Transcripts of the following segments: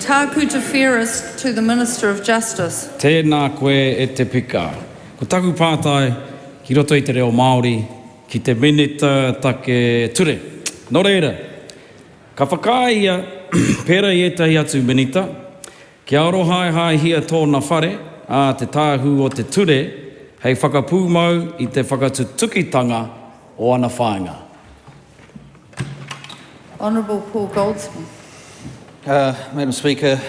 Taku Te Whereas to the Minister of Justice. Tēnā koe e te pika. Ko taku pātai ki roto i te reo Māori ki te minita take ture. Nō reira, ka whakāia pera i etahi atu minita, ki aoro hai hia tōna whare a te tāhu o te ture, hei whakapūmau i te whakatutukitanga o ana whāinga. Honourable Paul Goldsmith. Madam Speaker,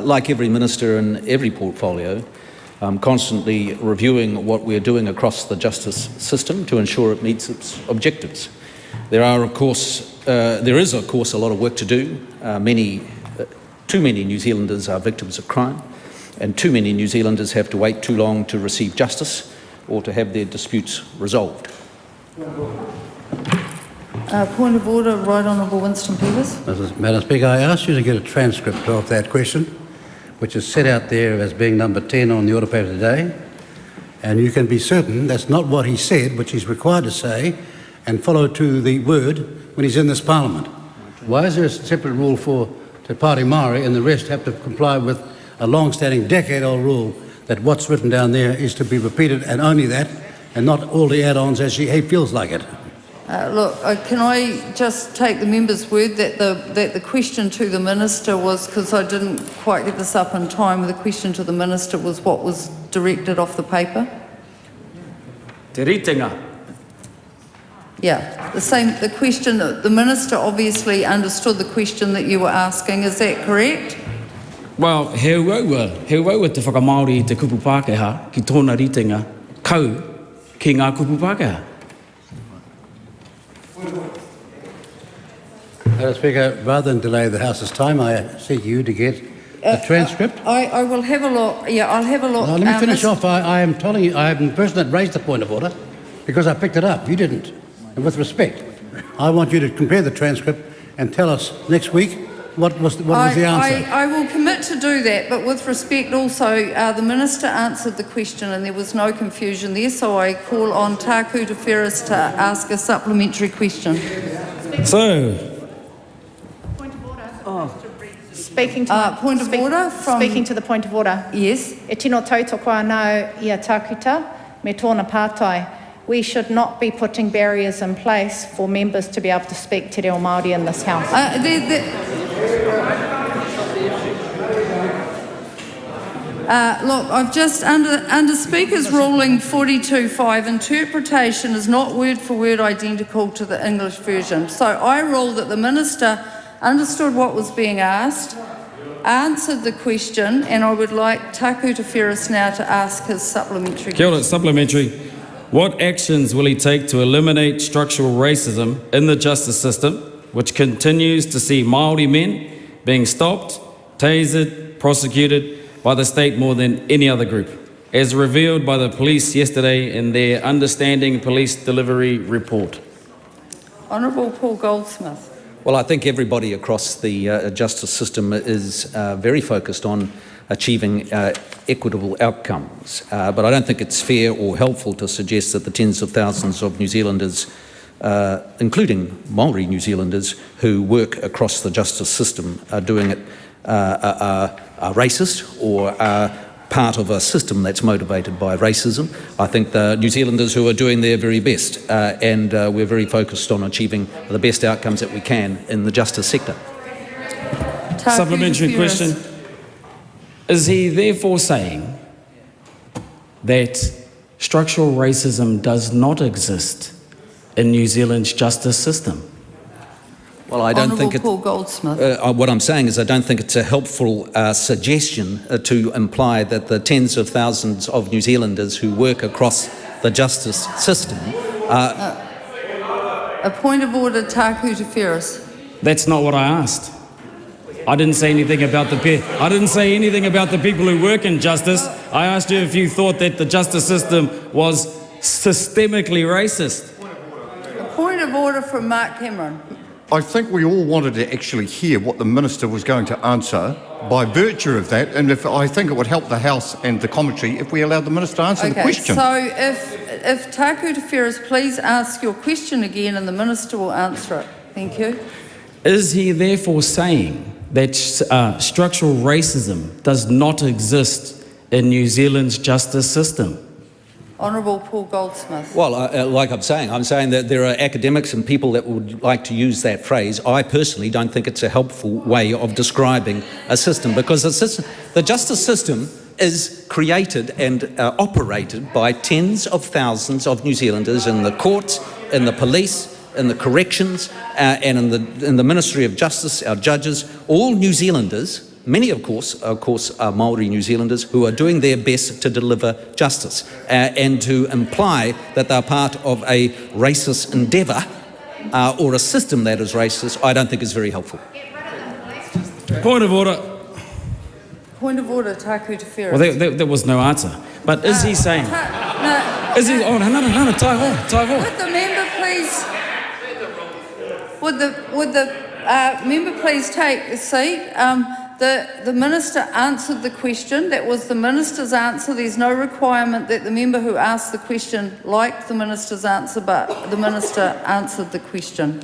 like every minister in every portfolio, I'm constantly reviewing what we're doing across the justice system to ensure it meets its objectives. There is of course a lot of work to do. Too many New Zealanders are victims of crime, and too many New Zealanders have to wait too long to receive justice or to have their disputes resolved. Point of order, Right Honourable Winston Peters. Madam Speaker, I asked you to get a transcript of that question, which is set out there as being number 10 on the order paper today, and you can be certain that's not what he said, which he's required to say, and follow to the word when he's in this Parliament. Why is there a separate rule for Te Party Māori and the rest have to comply with a long-standing, decade-old rule that what's written down there is to be repeated and only that, and not all the add-ons as he feels like it? Can I just take the member's word that the question to the Minister was, because I didn't quite get this up in time, the question to the Minister was what was directed off the paper? Te ritenga. Yeah, the question, the Minister obviously understood the question that you were asking, is that correct? Well, he waua te whakamaori i te kupu Pākehā ki tōna ritenga kau ki ngā kupu Pākehā. Madam Speaker, rather than delay the House's time, I seek you to get the transcript. I will have a look. Yeah, I'll have a look. Let me finish off. I am telling you, I am the person that raised the point of order because I picked it up. You didn't. And with respect, I want you to compare the transcript and tell us next week what was the answer. I will commit to do that, but with respect also, the Minister answered the question and there was no confusion there, so I call on Taku Te Whereas to ask a supplementary question. So, Speaking to point of order from... Speaking to the point of order. Yes. E tino tautoko anau ia tākuta me tōna pātai. We should not be putting barriers in place for members to be able to speak Te Reo Māori in this House. Look, I've just, under Speaker's ruling 42.5, interpretation is not word for word identical to the English version. So I rule that the Minister understood what was being asked, answered the question, and I would like Taku Te Whereas now to ask his supplementary kia ora, question. supplementary. What actions will he take to eliminate structural racism in the justice system, which continues to see Māori men being stopped, tasered, prosecuted by the state more than any other group, as revealed by the police yesterday in their Understanding Police Delivery report? Honourable Paul Goldsmith. Well, I think everybody across the justice system is very focused on achieving equitable outcomes. But I don't think it's fair or helpful to suggest that the tens of thousands of New Zealanders, including Māori New Zealanders, who work across the justice system are doing it are racist or are part of a system that's motivated by racism. I think the New Zealanders who are doing their very best and we're very focused on achieving the best outcomes that we can in the justice sector. Supplementary question. Is he therefore saying that structural racism does not exist in New Zealand's justice system? Well, I don't think Paul Goldsmith. what I'm saying is I don't think it's a helpful suggestion to imply that the tens of thousands of New Zealanders who work across the justice system A point of order, Taku Te Whereas. That's not what I asked. I didn't say anything about the people who work in justice. I asked you if you thought that the justice system was systemically racist. A point of order from Mark Cameron. I think we all wanted to actually hear what the Minister was going to answer by virtue of that, and I think it would help the House and the commentary if we allowed the Minister to answer the question. So if Taku Te Whereas, please ask your question again and the Minister will answer it. Thank you. Is he therefore saying that structural racism does not exist in New Zealand's justice system. Honourable Paul Goldsmith. Well, like I'm saying that there are academics and people that would like to use that phrase. I personally don't think it's a helpful way of describing a system, because the justice system is created and operated by tens of thousands of New Zealanders in the courts, in the police, in the corrections, and in the Ministry of Justice, our judges, all New Zealanders. Many, of course, are Māori New Zealanders who are doing their best to deliver justice, and to imply that they're part of a racist endeavour or a system that is racist, I don't think is very helpful. Point of order. Point of order, Taku Te Reo. Well, there was no answer. But is he saying? No. Is he? Oh, no, Taiwo. Would the member please? Would the member please take a seat? The minister answered the question. That was the minister's answer. There's no requirement that the member who asked the question like the minister's answer, but the minister answered the question.